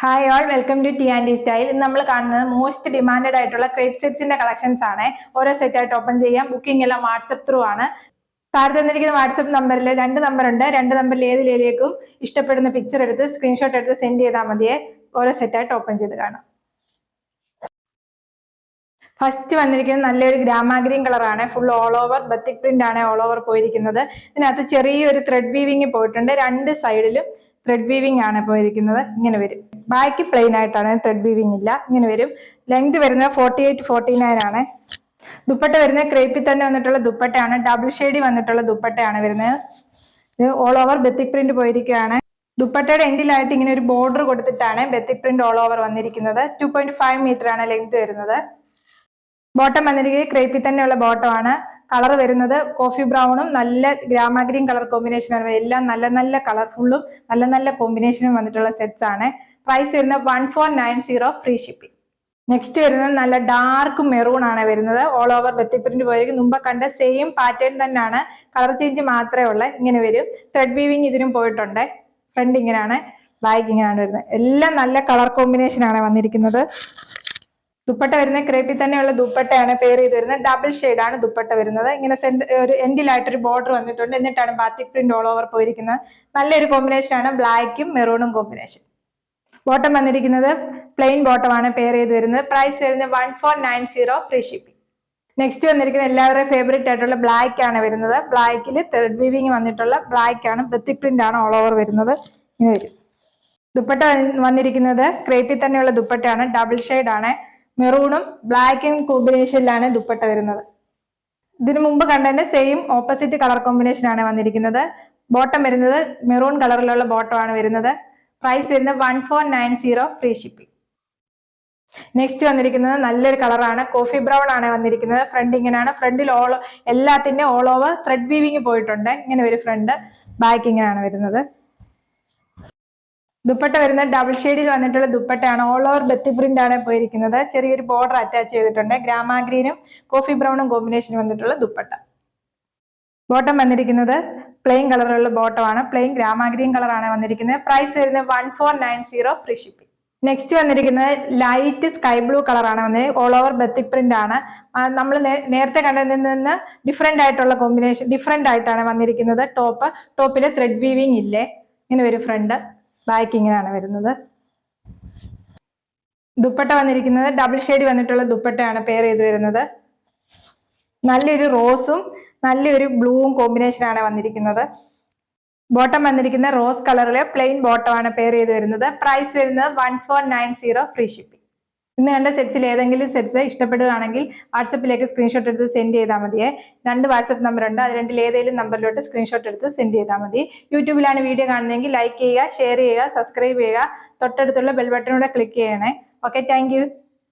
Hi all, welcome to T and style. ഇന്ന് നമ്മൾ കാണുന്നത് മോസ്റ്റ് ഡിമാൻഡഡ് ആയിട്ടുള്ള ക്രേപ്പ് സെറ്റ്സിന്റെ കളക്ഷൻസ് ആണ്. ഓരോ സെറ്റ് ആയിട്ട് ഓപ്പൺ ചെയ്യാം. ബുക്കിംഗ് എല്ലാം വാട്സ്ആപ്പ് ത്രൂ ആണ്. താഴെ തന്നിരിക്കുന്ന വാട്സ്ആപ്പ് നമ്പറിൽ രണ്ട് നമ്പർ ഉണ്ട്. രണ്ട് നമ്പറിൽ ഏതിലേക്കും ഇഷ്ടപ്പെടുന്ന പിക്ചർ എടുത്ത് സ്ക്രീൻഷോട്ട് എടുത്ത് സെൻഡ് ചെയ്താൽ മതിയെ. ഓരോ സെറ്റ് ആയിട്ട് ഓപ്പൺ ചെയ്ത് കാണാം. ഫസ്റ്റ് വന്നിരിക്കുന്നത് നല്ലൊരു ഗ്രാമാഗ്രീൻ കളറാണ്. Full all over batik print ആണ് ഓൾ ഓവർ പോയിരിക്കുന്നത്. ഇതിനകത്ത് ചെറിയൊരു ത്രെഡ് വീവിങ് പോയിട്ടുണ്ട്. രണ്ട് സൈഡിലും ത്രെഡ് വീവിങ് ആണ് പോയിരിക്കുന്നത്. ഇങ്ങനെ വരും. ബാക്ക് പ്ലെയിൻ ആയിട്ടാണ്, ത്രെഡ് വീവിങ് ഇല്ല. ഇങ്ങനെ വരും. ലെങ്ത് വരുന്നത് 48-49 ആണ്. ദുപ്പട്ട വരുന്നത് ക്രേപ്പിൽ തന്നെ വന്നിട്ടുള്ള ദുപ്പട്ടയാണ്. ഡബിൾ ഷെയ്ഡി വന്നിട്ടുള്ള ദുപ്പട്ടയാണ് വരുന്നത്. ഇത് ഓൾ ഓവർ ബത്തിക് പ്രിന്റ് പോയിരിക്കുകയാണ്. ദുപ്പട്ടയുടെ എൻഡിലായിട്ട് ഇങ്ങനെ ഒരു ബോർഡർ കൊടുത്തിട്ടാണ് ബത്തിക് പ്രിന്റ് ഓൾ ഓവർ വന്നിരിക്കുന്നത്. 2.5 മീറ്റർ ആണ് ലെങ്ത് വരുന്നത്. ബോട്ടം വന്നിരിക്കുന്നത് ക്രേപ്പിൽ തന്നെയുള്ള ബോട്ടം ആണ്. കളർ വരുന്നത് കോഫി ബ്രൗണും നല്ല ഗ്രാമാഗ്രീൻ കളർ കോമ്പിനേഷൻ ആണ്. എല്ലാം നല്ല നല്ല കളർഫുള്ളും നല്ല നല്ല കോമ്പിനേഷനും വന്നിട്ടുള്ള സെറ്റ്സ് ആണ്. പ്രൈസ് വരുന്നത് 1490 ഫ്രീ ഷിപ്പിംഗ്. നെക്സ്റ്റ് വരുന്നത് നല്ല ഡാർക്ക് മെറൂൺ ആണ് വരുന്നത്. ഓൾ ഓവർ ബത്തിക് പ്രിന്റ് പോയിരിക്കും. മുമ്പ് കണ്ട സെയിം പാറ്റേൺ തന്നെയാണ്, കളർ ചേഞ്ച് മാത്രമേ ഉള്ളൂ. ഇങ്ങനെ വരും. ത്രെഡ് വീവിങ് ഇതിനും പോയിട്ടുണ്ട്. ഫ്രണ്ട് ഇങ്ങനെയാണ്, ബാക്ക് ഇങ്ങനെയാണ് വരുന്നത്. എല്ലാം നല്ല കളർ കോമ്പിനേഷൻ ആണ് വന്നിരിക്കുന്നത്. ദുപ്പട്ട വരുന്നത് ക്രേപ്പിൽ തന്നെയുള്ള ദുപ്പട്ടയാണ് പെയർ ചെയ്ത് വരുന്നത്. ഡബിൾ ഷെയ്ഡ് ആണ് ദുപ്പട്ട വരുന്നത്. ഇങ്ങനെ ഒരു എൻഡിലായിട്ട് ഒരു ബോർഡർ വന്നിട്ടുണ്ട്. എന്നിട്ടാണ് ബാത്തിക് പ്രിന്റ് ഓൾ ഓവർ പോയിരിക്കുന്നത്. നല്ലൊരു കോമ്പിനേഷൻ ആണ്, ബ്ലാക്കും മെറൂണും കോമ്പിനേഷൻ. ബോട്ടം വന്നിരിക്കുന്നത് പ്ലെയിൻ ബോട്ടം ആണ് പെയർ ചെയ്ത് വരുന്നത്. പ്രൈസ് വരുന്നത് 1490 ഫ്രീ ഷിപ്പിംഗ്. നെക്സ്റ്റ് വന്നിരിക്കുന്നത് എല്ലാവരുടെയും ഫേവറേറ്റ് ആയിട്ടുള്ള ബ്ലാക്ക് ആണ് വരുന്നത്. ബ്ലാക്കിൽ ത്രെഡ് വീവിങ് വന്നിട്ടുള്ള ബ്ലാക്ക് ആണ്. ബത്തിക് പ്രിന്റ് ആണ് ഓൾ ഓവർ വരുന്നത്. ഇങ്ങനെ വരും. ദുപ്പട്ട വന്നിരിക്കുന്നത് ക്രേപ്പിൽ തന്നെയുള്ള ദുപ്പട്ടയാണ്. ഡബിൾ ഷെയ്ഡ് ആണ്. മെറൂണും ബ്ലാക്കും കോമ്പിനേഷനിലാണ് ദുപ്പട്ട വരുന്നത്. ഇതിനു മുമ്പ് കണ്ടതിന്റെ സെയിം ഓപ്പോസിറ്റ് കളർ കോമ്പിനേഷൻ ആണ് വന്നിരിക്കുന്നത്. ബോട്ടം വരുന്നത് മെറൂൺ കളറിലുള്ള ബോട്ടം ആണ് വരുന്നത്. പ്രൈസ് വരുന്നത് 1490 ഫ്രീ ഷിപ്പിംഗ്. നെക്സ്റ്റ് വന്നിരിക്കുന്നത് നല്ലൊരു കളറാണ്. കോഫി ബ്രൗൺ ആണ് വന്നിരിക്കുന്നത്. ഫ്രണ്ട് ഇങ്ങനെയാണ്. ഫ്രണ്ടിൽ എല്ലാത്തിന്റെ ഓൾ ഓവർ ത്രെഡ് വീവിങ് പോയിട്ടുണ്ട്. ഇങ്ങനെ ഒരു ഫ്രണ്ട്, ബാക്ക് ഇങ്ങനെയാണ് വരുന്നത്. ദുപ്പട്ട വരുന്നത് ഡബിൾ ഷെയ്ഡിൽ വന്നിട്ടുള്ള ദുപ്പട്ടയാണ്. ഓൾ ഓവർ ബത്തിക് പ്രിന്റ് ആണ് പോയിരിക്കുന്നത്. ചെറിയൊരു ബോർഡർ അറ്റാച്ച് ചെയ്തിട്ടുണ്ട്. ഗ്രാമാഗ്രീനും കോഫി ബ്രൗണും കോമ്പിനേഷൻ വന്നിട്ടുള്ള ദുപ്പട്ട. ബോട്ടം വന്നിരിക്കുന്നത് പ്ലെയിൻ കളറിലുള്ള ബോട്ടമാണ്. പ്ലെയിൻ ഗ്രാമാഗ്രീൻ കളറാണ് വന്നിരിക്കുന്നത്. പ്രൈസ് വരുന്നത് 1490 ഫ്രീ ഷിപ്പിംഗ്. നെക്സ്റ്റ് വന്നിരിക്കുന്നത് ലൈറ്റ് സ്കൈ ബ്ലൂ കളറാണ് വന്നത്. ഓൾ ഓവർ ബത്തിക് പ്രിന്റ് ആണ്. നമ്മൾ നേരത്തെ കണ്ടതിൽ നിന്ന് ഡിഫറെന്റ് ആയിട്ടുള്ള കോമ്പിനേഷൻ, ഡിഫറെന്റ് ആയിട്ടാണ് വന്നിരിക്കുന്നത്. ടോപ്പില് ത്രെഡ് വീവിങ് ഇല്ലേ. ഇങ്ങനെ ഒരു ഫ്രണ്ട്, ബാക്ക് ഇങ്ങനെയാണ് വരുന്നത്. ദുപ്പട്ട വന്നിരിക്കുന്നത് ഡബിൾ ഷെയ്ഡ് വന്നിട്ടുള്ള ദുപ്പട്ടയാണ് പെയർ ചെയ്ത് വരുന്നത്. നല്ലൊരു റോസും നല്ലൊരു ബ്ലൂവും കോമ്പിനേഷൻ ആണ് വന്നിരിക്കുന്നത്. ബോട്ടം വന്നിരിക്കുന്ന റോസ് കളറിലെ പ്ലെയിൻ ബോട്ടം ആണ് പെയർ ചെയ്ത് വരുന്നത്. പ്രൈസ് വരുന്നത് 1490 ഫ്രീ ഷിപ്പിംഗ്. ഇന്ന് കണ്ട സെറ്റ്സിൽ ഏതെങ്കിലും സെറ്റ്സ് ഇഷ്ടപ്പെടുകയാണെങ്കിൽ വാട്സപ്പിലേക്ക് സ്ക്രീൻഷോട്ട് എടുത്ത് സെൻഡ് ചെയ്താൽ മതിയെ. രണ്ട് വാട്സപ്പ് നമ്പർ ഉണ്ട്. അത് രണ്ടിൽ ഏതെങ്കിലും നമ്പറിലോട്ട് സ്ക്രീൻഷോട്ട് എടുത്ത് സെൻഡ് ചെയ്താൽ മതി. യൂട്യൂബിലാണ് വീഡിയോ കാണുന്നതെങ്കിൽ ലൈക്ക് ചെയ്യുക, ഷെയർ ചെയ്യുക, സബ്സ്ക്രൈബ് ചെയ്യുക. തൊട്ടടുത്തുള്ള ബെൽ ബട്ടണൂടെ ക്ലിക്ക് ചെയ്യണേ. Okay, thank you.